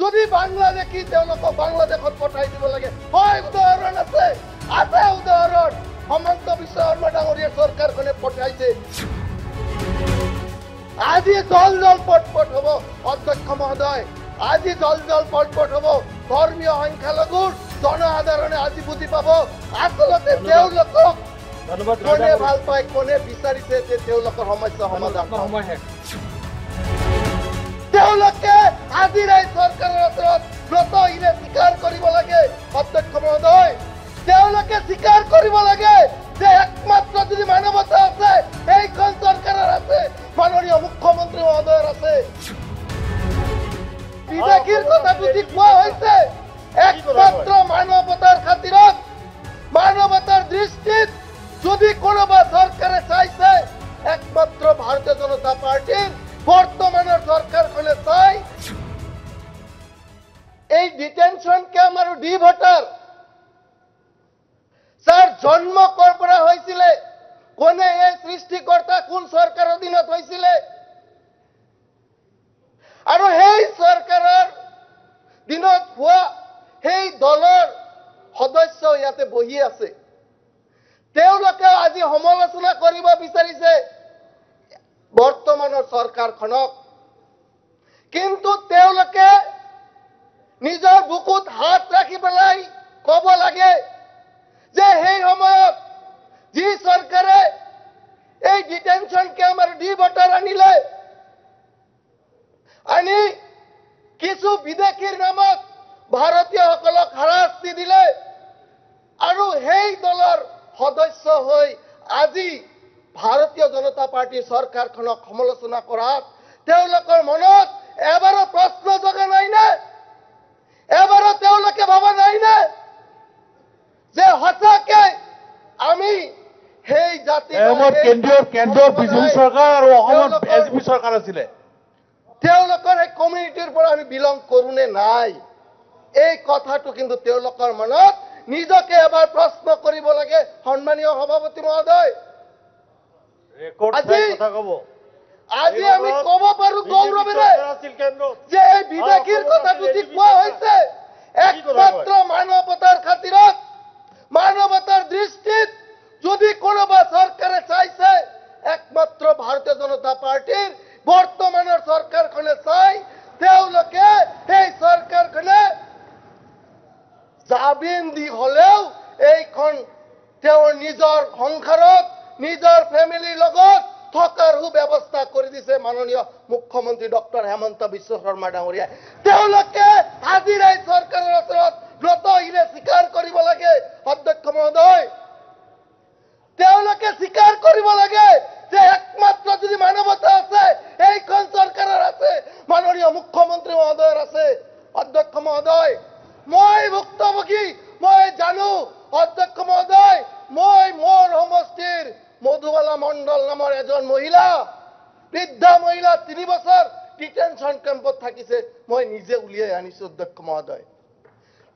যদি বাংলাদেশী তেওঁলোকক বাংলাদেশত পঠাই দিব লাগে হয় উদাহৰণ আছে উদাহৰণ হেমন্ত বিশ্ব শৰ্মা ডাঙৰীয়া চৰকাৰখনে পঠাইছে আজি জল পটপট হ'ব অধ্যক্ষ মহোদয় আজি জল পটপট হ'ব ধৰ্মীয় সংখ্যালঘুৰ জনসাধাৰণে আজি বুজি পাব আচলতে তেওঁলোকক কোনে ভাল পায় কোনে বিচাৰিছে যে তেওঁলোকৰ সমস্যা সমাধান তেওঁলোকে আজিৰ এই চৰকাৰৰ ওচৰত ব্ৰত ইনে স্বীকাৰ কৰিব লাগে অধ্যক্ষ মহোদয় তেওঁলোকে স্বীকাৰ কৰিব লাগে যে একমাত্ৰ যদি মানৱতা আছে এইখন চৰকাৰৰ আছে মাননীয় মুখ্যমন্ত্ৰী মহোদয়ৰ আছে বিদেশীৰ কথা বুজি কোৱা হৈছে একমাত্ৰ মানৱতাৰ খাতিৰত মানৱতাৰ দৃষ্টিত যদি কোনোবা চৰকাৰে চাইছে একমাত্ৰ ভাৰতীয় জনতা পাৰ্টিৰ বৰ্তমানৰ চৰকাৰখনে চাই এই ডিটেনশন ক্যাম্প আৰু ডি ভোটাৰ স্যাৰ জন্ম কৰ পৰা হৈছিলে কোনে এই সৃষ্টিকৰ্তা কোন চৰকাৰৰ অধীনত হৈছিলে আৰু সেই চৰকাৰৰ দিনত হোৱা সেই দলৰ সদস্য ইয়াতে বহি আছে তেওঁলোকে আজি সমালোচনা কৰিব বিচাৰিছে বৰ্তমানৰ চৰকাৰখনক কিন্তু তেওঁলোকে নিজৰ বুকুত হাত ৰাখি পেলাই ক'ব লাগে যে সেই সময়ত যি চৰকাৰে এই ডিটেনশন ক্যাম্প আৰু ডি ভোটাৰ আনি কিছু বিদেশীৰ নামত ভাৰতীয়সকলক হাৰাশাস্তি দিলে আৰু সেই দলৰ সদস্য হৈ আজি ভাৰতীয় জনতা পাৰ্টিৰ চৰকাৰখনক সমালোচনা কৰাত তেওঁলোকৰ মনত এবাৰো প্ৰশ্ন জগা নাই নে এবাৰো তেওঁলোকে ভাবা নাই নে যে সঁচাকে আমি সেই জাতি কেন্দ্ৰীয় বিজেপি চৰকাৰ আৰু অসমত এছপি চৰকাৰ আছিলে তেওঁলোকৰ এই কমিউনিটিৰ পৰা আমি বিলং কৰো নে নাই এই কথাটো কিন্তু তেওঁলোকৰ মনত নিজকে এবাৰ প্ৰশ্ন কৰিব লাগে সন্মানীয় সভাপতি মহোদয় আজি আমি ক'ব পাৰো গৌৰৱেৰে যে এই বিদেশীৰ কথা বুজি কোৱা হৈছে একমাত্ৰ মানৱতাৰ খাতিৰত মানৱতাৰ দৃষ্টিত যদি কোনোবা চৰকাৰে চাইছে একমাত্ৰ ভাৰতীয় জনতা পাৰ্টিৰ বৰ্তমানৰ চৰকাৰখনে চাই তেওঁলোকে এই চৰকাৰখনে জামিন দি হলেও এইখন তেওঁৰ নিজৰ সংসাৰত নিজৰ ফেমিলিৰ লগত থকাৰ সুব্যৱস্থা কৰি দিছে মাননীয় মুখ্যমন্ত্ৰী ডক্টৰ হেমন্ত বিশ্ব শৰ্মা ডাঙৰীয়াই তেওঁলোকে আজিৰ এই চৰকাৰৰ ওচৰত ব্ৰত ইনে স্বীকাৰ কৰিব লাগে অধ্যক্ষ মহোদয় তেওঁলোকে স্বীকাৰ কৰিব লাগে যে একমাত্ৰ যদি মানৱতা আছে এইখন চৰকাৰৰ আছে মাননীয় মুখ্যমন্ত্ৰী মহোদয়ৰ আছে অধ্যক্ষ মহোদয় মই ভুক্তভোগী মই জানো অধ্যক্ষ মহোদয় মই মোৰ সমষ্টিৰ মধুবালা মণ্ডল নামৰ এজন মহিলা বৃদ্ধা মহিলা 3 বছৰ ডিটেনশন ক্যাম্পত থাকিছে মই নিজে উলিয়াই আনিছো অধ্যক্ষ মহোদয়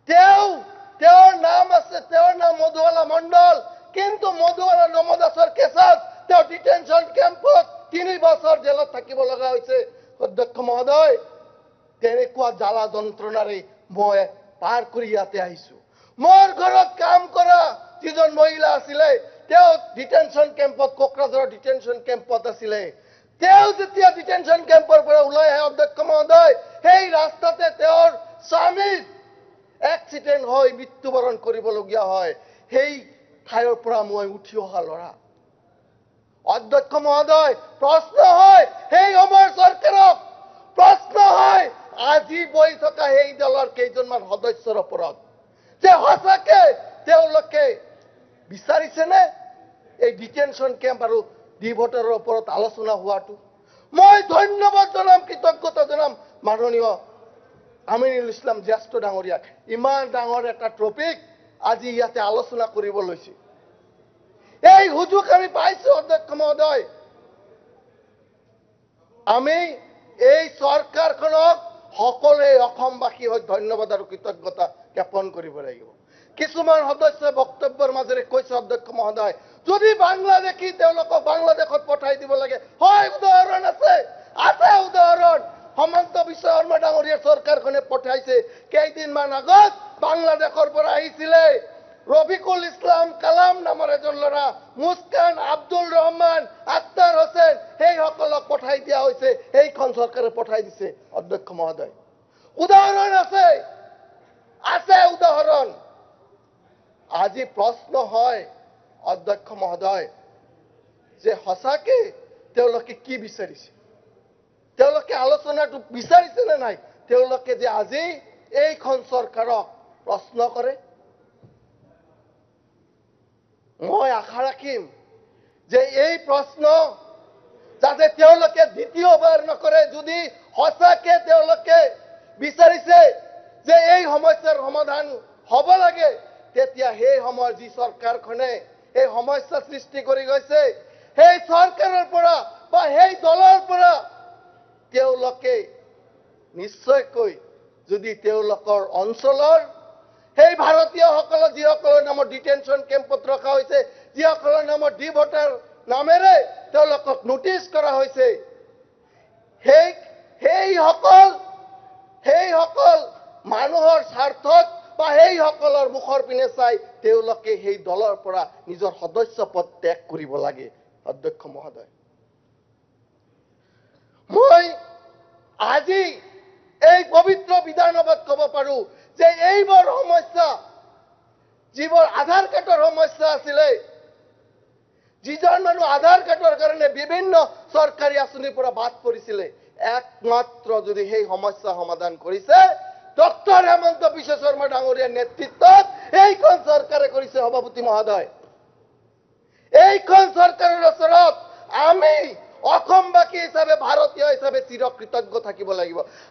তেওঁৰ নাম মধুবালা মণ্ডল কিন্তু মধুবালা নমদাসৰ কেছত তেওঁ ডিটেনশন ক্যাম্পত 3 বছৰ জেলত থাকিব লগা হৈছে অধ্যক্ষ মহোদয় তেনেকুৱা জ্বালা যন্ত্ৰণাৰে মই পাৰ কৰি ইয়াতে আহিছো মোৰ ঘৰত কাম কৰা যিজন মহিলা আছিলে তেওঁ ডিটেনশন ক্যাম্পত কোকৰাঝাৰৰ ডিটেনশন ক্যাম্পত আছিলে তেওঁ যেতিয়া ডিটেনশন ক্যাম্পৰ পৰা ওলাই আহে অধ্যক্ষ মহোদয় সেই ৰাস্তাতে তেওঁৰ স্বামীৰ এক্সিডেন্ট হৈ মৃত্যুবৰণ কৰিবলগীয়া হয় সেই ঠাইৰ পৰা মই উঠি অহা ল'ৰা অধ্যক্ষ মহোদয় প্ৰশ্ন হয় সেই সময়ৰ চৰকাৰক প্ৰশ্ন হয় আজি বহি থকা সেই দলৰ কেইজনমান সদস্যৰ ওপৰত যে সঁচাকে তেওঁলোকে বিচাৰিছে নে এই ডিটেনশন ক্যাম্প আৰু ডি ভোটাৰৰ ওপৰত আলোচনা হোৱাটো মই ধন্যবাদ জনাম কৃতজ্ঞতা জনাম মাননীয় আমিনুল ইছলাম জ্যেষ্ঠ ডাঙৰীয়াক ইমান ডাঙৰ এটা টপিক আজি ইয়াতে আলোচনা কৰিব লৈছে এই সুযোগ আমি পাইছো অধ্যক্ষ মহোদয় আমি এই চৰকাৰখনক সকলোৱে অসমবাসী হৈ ধন্যবাদ আৰু কৃতজ্ঞতা জ্ঞাপন কৰিব লাগিব কিছুমান সদস্যই বক্তব্যৰ মাজেৰে কৈছে অধ্যক্ষ মহোদয় যদি বাংলাদেশী তেওঁলোকক বাংলাদেশত পঠাই দিব লাগে হয় উদাহৰণ আছে উদাহৰণ হেমন্ত বিশ্ব শৰ্মা ডাঙৰীয়াৰ চৰকাৰখনে পঠাইছে কেইদিনমান আগত বাংলাদেশৰ পৰা আহিছিলে ৰফিকুল ইছলাম কালাম নামৰ এজন ল'ৰা মুস্কান আব্দুল ৰহমান আখতাৰ হোসেন সেইসকলক পঠাই দিয়া হৈছে এইখন চৰকাৰে পঠাই দিছে অধ্যক্ষ মহোদয় উদাহৰণ আছে উদাহৰণ আজি প্ৰশ্ন হয় অধ্যক্ষ মহোদয় যে সঁচাকে তেওঁলোকে কি বিচাৰিছে তেওঁলোকে আলোচনাটো বিচাৰিছে নে নাই তেওঁলোকে যে আজি এইখন চৰকাৰক প্ৰশ্ন কৰে মই আশা ৰাখিম যে এই প্ৰশ্ন যাতে তেওঁলোকে দ্বিতীয়বাৰ নকৰে যদি সঁচাকে তেওঁলোকে বিচাৰিছে যে এই সমস্যাৰ সমাধান হ'ব লাগে তেতিয়া সেই সময়ৰ যি চৰকাৰখনে এই সমস্যা সৃষ্টি কৰি গৈছে সেই চৰকাৰৰ পৰা বা সেই দলৰ পৰা তেওঁলোকে নিশ্চয়কৈ যদি তেওঁলোকৰ অঞ্চলৰ সেই ভাৰতীয়সকলক যিসকলৰ নামত ডিটেনশ্যন কেম্পত ৰখা হৈছে যিসকলৰ নামত ডি ভোটাৰ নামেৰে তেওঁলোকক নোটিছ কৰা হৈছে সেইসকল মানুহৰ স্বাৰ্থত বা সেইসকলৰ মুখৰ পিনে চাই তেওঁলোকে সেই দলৰ পৰা নিজৰ সদস্য পদ ত্যাগ কৰিব লাগে অধ্যক্ষ মহোদয় মই আজি এই পবিত্ৰ বিধানসভাত ক'ব পাৰো যে এইবোৰ সমস্যা যিবোৰ আধাৰ কাৰ্ডৰ সমস্যা আছিলে যিজন মানুহ আধাৰ কাৰ্ডৰ কাৰণে বিভিন্ন চৰকাৰী আঁচনিৰ পৰা বাদ পৰিছিলে একমাত্ৰ যদি সেই সমস্যা সমাধান কৰিছে ডক্টৰ হেমন্ত বিশ্ব শৰ্মা ডাঙৰীয়াৰ নেতৃত্বত এইখন চৰকাৰে কৰিছে সভাপতি মহোদয় এইখন চৰকাৰৰ ওচৰত আমি অসমবাসী হিচাপে ভাৰতীয় হিচাপে চিৰকৃতজ্ঞ থাকিব লাগিব